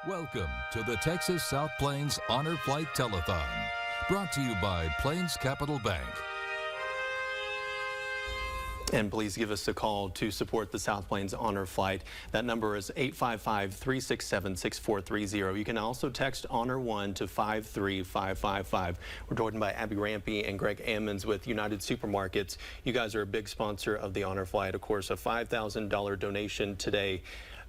Welcome to the Texas South Plains Honor Flight Telethon, brought to you by Plains Capital Bank. And please give us a call to support the South Plains Honor Flight. That number is 855-367-6430. You can also text Honor1 to 53555. We're joined by Abby Rampey and Greg Ammons with United Supermarkets. You guys are a big sponsor of the Honor Flight. Of course, a $5,000 donation today.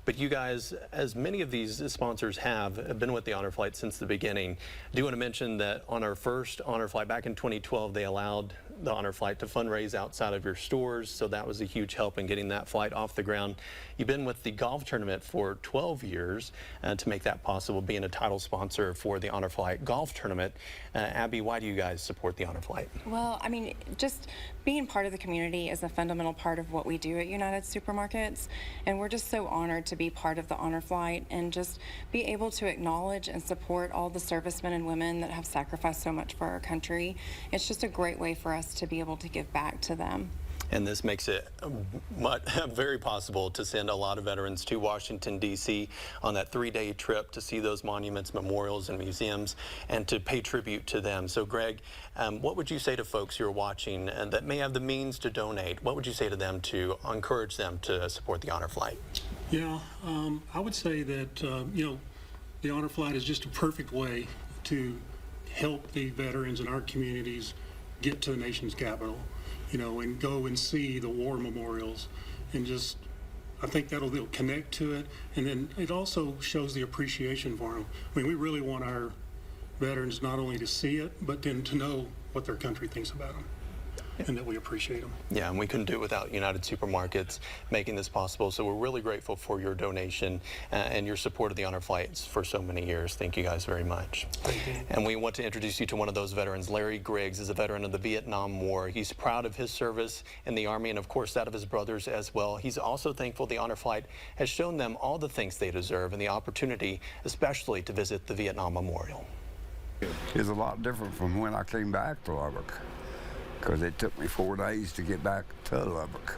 But you guys, as many of these sponsors have been with the Honor Flight since the beginning. I do want to mention that on our first Honor Flight back in 2012, they allowed the Honor Flight to fundraise outside of your stores, so that was a huge help in getting that flight off the ground. You've been with the golf tournament for 12 years to make that possible, being a title sponsor for the Honor Flight golf tournament. Abby, why do you guys support the Honor Flight? Well, I mean, just being part of the community is a fundamental part of what we do at United Supermarkets, and we're just so honored to be part of the Honor Flight and just be able to acknowledge and support all the servicemen and women that have sacrificed so much for our country. It's just a great way for us to be able to give back to them. And this makes it very possible to send a lot of veterans to Washington, D.C. on that 3-day trip to see those monuments, memorials, and museums, and to pay tribute to them. So, Greg, what would you say to folks who are watching and that may have the means to donate? What would you say to them to encourage them to support the Honor Flight? Yeah, I would say that, the Honor Flight is just a perfect way to help the veterans in our communities get to the nation's capital, and go and see the war memorials, and just, I think they'll connect to it, and then it also shows the appreciation for them. I mean, we really want our veterans not only to see it, but then to know what their country thinks about them, and that we appreciate them. Yeah, and we couldn't do it without United Supermarkets making this possible. So we're really grateful for your donation and your support of the Honor Flights for so many years. Thank you guys very much. Thank you. And we want to introduce you to one of those veterans. Larry Griggs is a veteran of the Vietnam War. He's proud of his service in the Army and, of course, that of his brothers as well. He's also thankful the Honor Flight has shown them all the things they deserve and the opportunity, especially to visit the Vietnam Memorial. It's a lot different from when I came back to Lubbock, because it took me 4 days to get back to Lubbock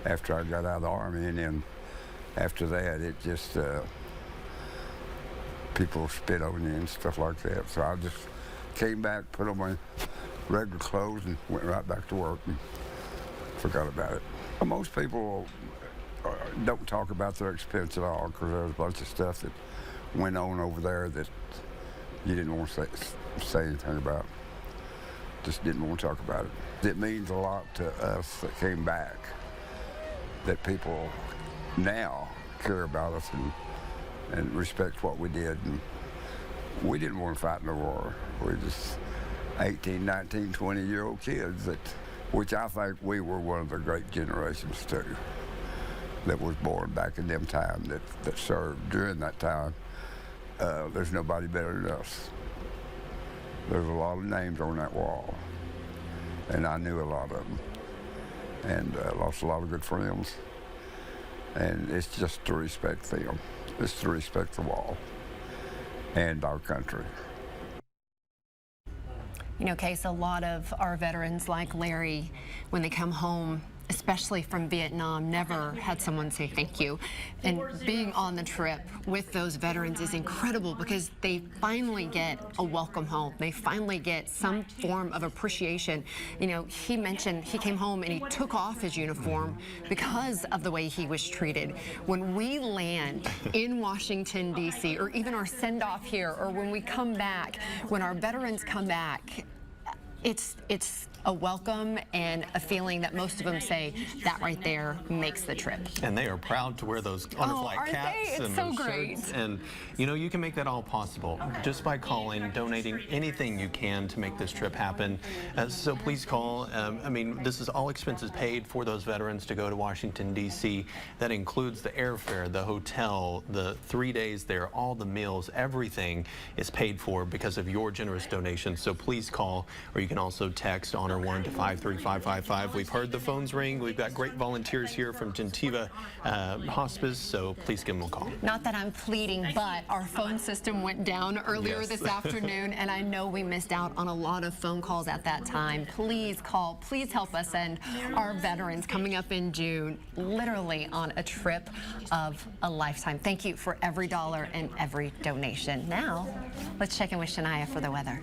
after I got out of the Army, and then after that it just people spit on you and stuff like that. So I just came back, put on my regular clothes, and went right back to work and forgot about it. Most people don't talk about their expense at all, because there's a bunch of stuff that went on over there that you didn't want to say anything about. Just didn't want to talk about it. It means a lot to us that came back, that people now care about us and respect what we did. And we didn't want to fight in the war. We're just 18, 19, 20-year-old kids, which I think we were one of the great generations too, that was born back in them time, that served during that time. There's nobody better than us. There's a lot of names on that wall, and I knew a lot of them, and lost a lot of good friends. And it's just to respect them. It's to respect the wall and our country. Case, a lot of our veterans, like Larry, when they come home, especially from Vietnam, never had someone say thank you. And being on the trip with those veterans is incredible, because they finally get a welcome home. They finally get some form of appreciation. He mentioned he came home and he took off his uniform because of the way he was treated. When we land in Washington, D.C., or even our send-off here, or when we come back, when our veterans come back, it's a welcome and a feeling that most of them say that right there makes the trip. And they are proud to wear those Honor Flight caps and so those great. shirts. And you can make that all possible just by calling, donating anything you can to make this trip happen. So please call. This is all expenses paid for those veterans to go to Washington, D.C. That includes the airfare, the hotel, the 3 days there, all the meals, everything is paid for because of your generous donations. So please call, or you can also text on Honor 1 to 53555. We've heard the phones ring. We've got great volunteers here from Gentiva Hospice, so please give them a call. Not that I'm pleading, but our phone system went down earlier this afternoon, and I know we missed out on a lot of phone calls at that time. Please call. Please help us send our veterans coming up in June literally on a trip of a lifetime. Thank you for every dollar and every donation. Now, let's check in with Shania for the weather.